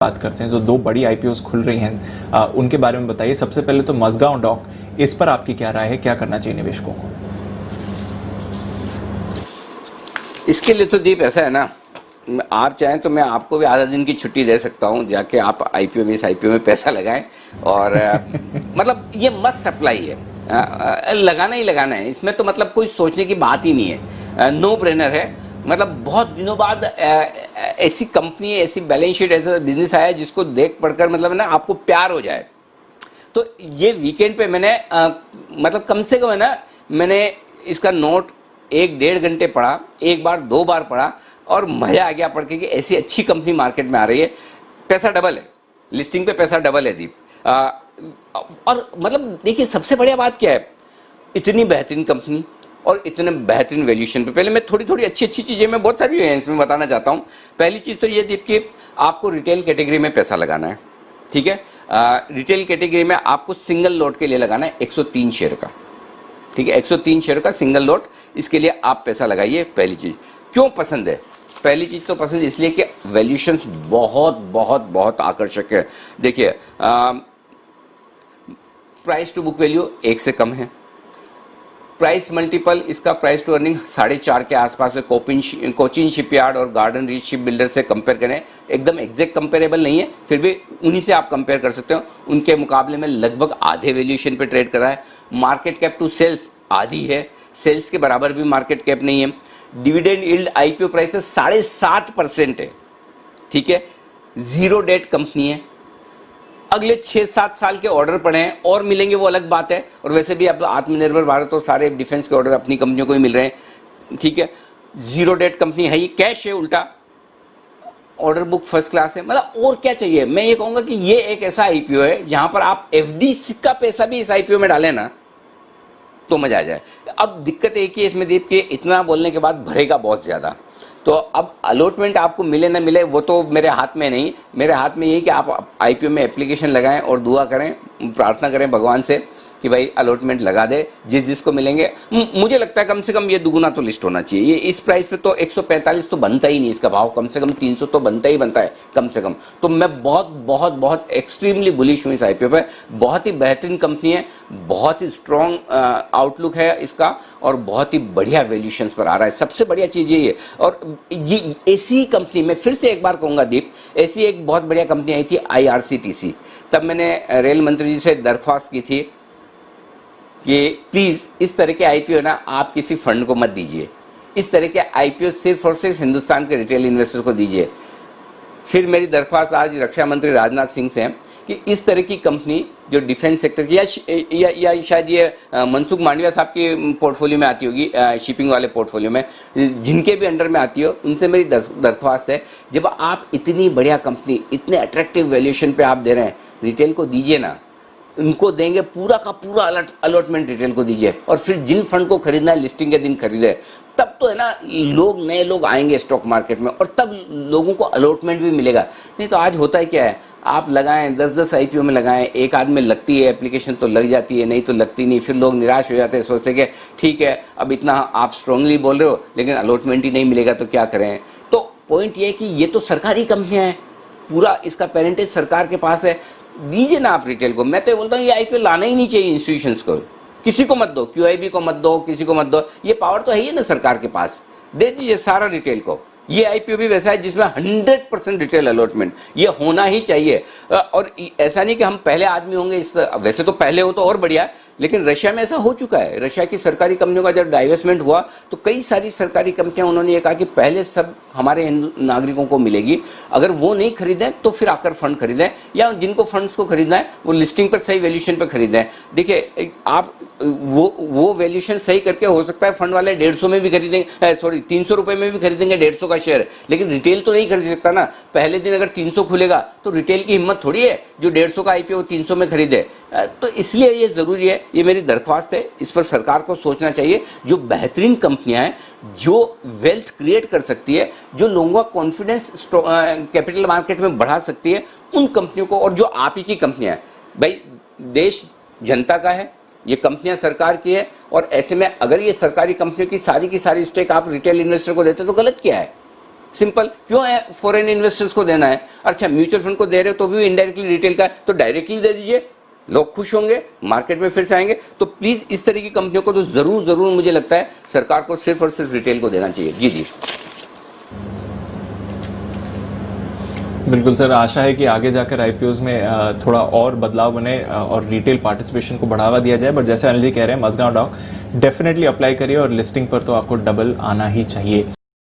बात करते हैं। जो दो बड़ी आईपीओस खुल रही हैं उनके बारे में बताइए। सबसे पहले तो मझगांव डॉक, इस पर आपकी क्या राय है, क्या करना चाहिए निवेशकों को? इसके लिए तो दीप ऐसा है ना, आप चाहें तो मैं आपको भी आधा दिन की छुट्टी दे सकता हूं, जाके आप आईपीओ में, इस आईपीओ में पैसा लगाएं। और मतलब ये मस्ट अप्लाई है, लगाना ही लगाना है। इसमें तो मतलब कोई सोचने की बात ही नहीं है, नो ब्रेनर है। मतलब बहुत दिनों बाद ऐसी कंपनी, ऐसी बैलेंस शीट, ऐसा बिजनेस आया जिसको देख पढ़कर मतलब ना आपको प्यार हो जाए। तो ये वीकेंड पे मैंने मतलब कम से कम है ना, मैंने इसका नोट 1-1.5 घंटे पढ़ा, एक बार 2 बार पढ़ा, और मजा आ गया पढ़ के कि ऐसी अच्छी कंपनी मार्केट में आ रही है। पैसा डबल है, लिस्टिंग पे पैसा डबल है दीप। और मतलब देखिए सबसे बढ़िया बात क्या है, इतनी बेहतरीन कंपनी और इतने बेहतरीन वैल्यूएशन पे। पहले मैं थोड़ी अच्छी चीज़ें, मैं बहुत सारी हैं इसमें बताना चाहता हूँ। पहली चीज़ तो ये दीप कि आपको रिटेल कैटेगरी में पैसा लगाना है, ठीक है। रिटेल कैटेगरी में आपको सिंगल लॉट के लिए लगाना है 103 शेयर का, ठीक है। 103 शेयर का सिंगल लॉट, इसके लिए आप पैसा लगाइए। पहली चीज़ क्यों पसंद है? पहली चीज़ तो पसंद इसलिए कि वैल्यूएशंस बहुत बहुत बहुत आकर्षक है। देखिए प्राइस टू बुक वैल्यू 1 से कम है। प्राइस मल्टीपल, इसका प्राइस टू अर्निंग 4.5 के आसपास है। कोचिन शिपयार्ड और गार्डन रीच शिप बिल्डर से कंपेयर करें, एकदम एग्जैक्ट कंपेरेबल नहीं है, फिर भी उन्हीं से आप कंपेयर कर सकते हो। उनके मुकाबले में लगभग आधे वैल्यूएशन पे ट्रेड कर रहा है। मार्केट कैप टू सेल्स आधी है, सेल्स के बराबर भी मार्केट कैप नहीं है। डिविडेंड यील्ड आईपीओ प्राइस में 7.5% है, ठीक है। जीरो डेट कंपनी है। अगले 6-7 साल के ऑर्डर पड़े हैं और मिलेंगे, वो अलग बात है। और वैसे भी अब आत्मनिर्भर भारत और सारे डिफेंस के ऑर्डर अपनी कंपनियों को ही मिल रहे हैं, ठीक है। जीरो डेट कंपनी है, ये कैश है, उल्टा ऑर्डर बुक फर्स्ट क्लास है। मतलब और क्या चाहिए? मैं ये कहूंगा कि ये एक ऐसा आईपीओ है जहां पर आप एफडी का पैसा भी इस आईपीओ में डालें ना तो मजा आ जाए। अब दिक्कत एक ही है इसमें दीप के, इतना बोलने के बाद भरेगा बहुत ज्यादा। तो अब अलॉटमेंट आपको मिले ना मिले वो तो मेरे हाथ में नहीं। मेरे हाथ में ये कि आप आईपीओ में एप्लीकेशन लगाएं और दुआ करें, प्रार्थना करें भगवान से कि भाई अलॉटमेंट लगा दे जिसको मिलेंगे। मुझे लगता है कम से कम ये दुगुना तो लिस्ट होना चाहिए। ये इस प्राइस पे तो 145 तो बनता ही नहीं, इसका भाव कम से कम 300 तो बनता ही बनता है कम से कम। तो मैं बहुत बहुत बहुत एक्सट्रीमली बुलिश हूँ इस आईपीओ पे। बहुत ही बेहतरीन कंपनी है, बहुत ही स्ट्रॉन्ग आउटलुक है इसका, और बहुत ही बढ़िया वैल्यूएशंस पर आ रहा है। सबसे बढ़िया चीज़ ये है। और ये ऐसी कंपनी, मैं फिर से एक बार कहूँगा दीप, ऐसी एक बहुत बढ़िया कंपनी आई थी आईआरसीटीसी। तब मैंने रेल मंत्री जी से दरख्वास्त की थी कि प्लीज़ इस तरह के आईपीओ ना आप किसी फंड को मत दीजिए, इस तरह के आईपीओ सिर्फ और सिर्फ हिंदुस्तान के रिटेल इन्वेस्टर को दीजिए। फिर मेरी दरख्वास्त आज रक्षा मंत्री राजनाथ सिंह से है कि इस तरह की कंपनी जो डिफेंस सेक्टर की या शायद ये मनसुख मांडविया साहब की पोर्टफोलियो में आती होगी, शिपिंग वाले पोर्टफोलियो में, जिनके भी अंडर में आती हो, उनसे मेरी दरख्वास्त है, जब आप इतनी बढ़िया कंपनी इतने अट्रैक्टिव वैल्यूएशन पे आप दे रहे हैं, रिटेल को दीजिए ना। उनको देंगे पूरा का पूरा अलॉटमेंट रिटेल को दीजिए, और फिर जिन फंड को खरीदना है लिस्टिंग के दिन खरीदे। तब तो है ना नए लोग आएंगे स्टॉक मार्केट में, और तब लोगों को अलॉटमेंट भी मिलेगा। नहीं तो आज होता है क्या है, आप लगाएं 10-10 आईपीओ में लगाएं, एक आध में लगती है एप्लीकेशन तो लग जाती है, नहीं तो लगती नहीं। फिर लोग निराश हो जाते हैं, सोचते कि ठीक है अब इतना आप स्ट्रांगली बोल रहे हो लेकिन अलॉटमेंट ही नहीं मिलेगा तो क्या करें। तो पॉइंट ये है कि ये तो सरकारी कंपनियां हैं, पूरा इसका पेरेंटेज सरकार के पास है, दीजिए ना आप रिटेल को। मैं तो बोलता हूँ ये आईपीओ लाना ही नहीं चाहिए इंस्टीट्यूशंस को, किसी को मत दो, क्यूआईबी को मत दो, किसी को मत दो। ये पावर तो है ही ना सरकार के पास, दे दीजिए सारा रिटेल को। ये आईपीओ भी वैसा है जिसमें 100% रिटेल अलॉटमेंट ये होना ही चाहिए। और ऐसा नहीं कि हम पहले आदमी होंगे इस, वैसे तो पहले हो तो और बढ़िया है, लेकिन रशिया में ऐसा हो चुका है। रशिया की सरकारी कंपनियों का जब डाइवेस्टमेंट हुआ तो कई सारी सरकारी कंपनियां, उन्होंने ये कहा कि पहले सब हमारे नागरिकों को मिलेगी, अगर वो नहीं खरीदें तो फिर आकर फंड खरीदें, या जिनको फंड्स को खरीदना है वो लिस्टिंग पर सही वैल्यूएशन पर खरीदें। देखिए आप वो वैल्यूएशन सही करके, हो सकता है फंड वाले 150 में भी खरीदेंगे, सॉरी 300 रुपए में भी खरीदेंगे 150 का शेयर, लेकिन रिटेल तो नहीं खरीद सकता ना। पहले दिन अगर 300 खुलेगा तो रिटेल की हिम्मत थोड़ी है जो 150 का आईपीओ 300 में खरीदे। तो इसलिए ये जरूरी है, ये मेरी दरख्वास्त है, इस पर सरकार को सोचना चाहिए। जो बेहतरीन कंपनियां हैं, जो वेल्थ क्रिएट कर सकती है, जो लोगों का कॉन्फिडेंस कैपिटल मार्केट में बढ़ा सकती है, उन कंपनियों को, और जो आप ही की कंपनियां हैं, भाई देश जनता का है, ये कंपनियां सरकार की है, और ऐसे में अगर ये सरकारी कंपनियों की सारी स्टेक आप रिटेल इन्वेस्टर को देते तो गलत क्या है? सिंपल, क्यों है फॉरेन इन्वेस्टर्स को देना है? अच्छा, म्यूचुअल फंड को दे रहे हो तो भी इनडायरेक्टली रिटेल का है, तो डायरेक्टली दे दीजिए, लोग खुश होंगे, मार्केट में फिर से आएंगे। तो प्लीज इस तरह की कंपनियों को तो जरूर मुझे लगता है सरकार को सिर्फ और सिर्फ रिटेल को देना चाहिए। जी। बिल्कुल सर, आशा है कि आगे जाकर आईपीओज में थोड़ा और बदलाव बने और रिटेल पार्टिसिपेशन को बढ़ावा दिया जाए। बट जैसे अनिल जी कह रहे हैं, मजगांव डॉक डेफिनेटली अप्लाई करिए और लिस्टिंग पर तो आपको डबल आना ही चाहिए।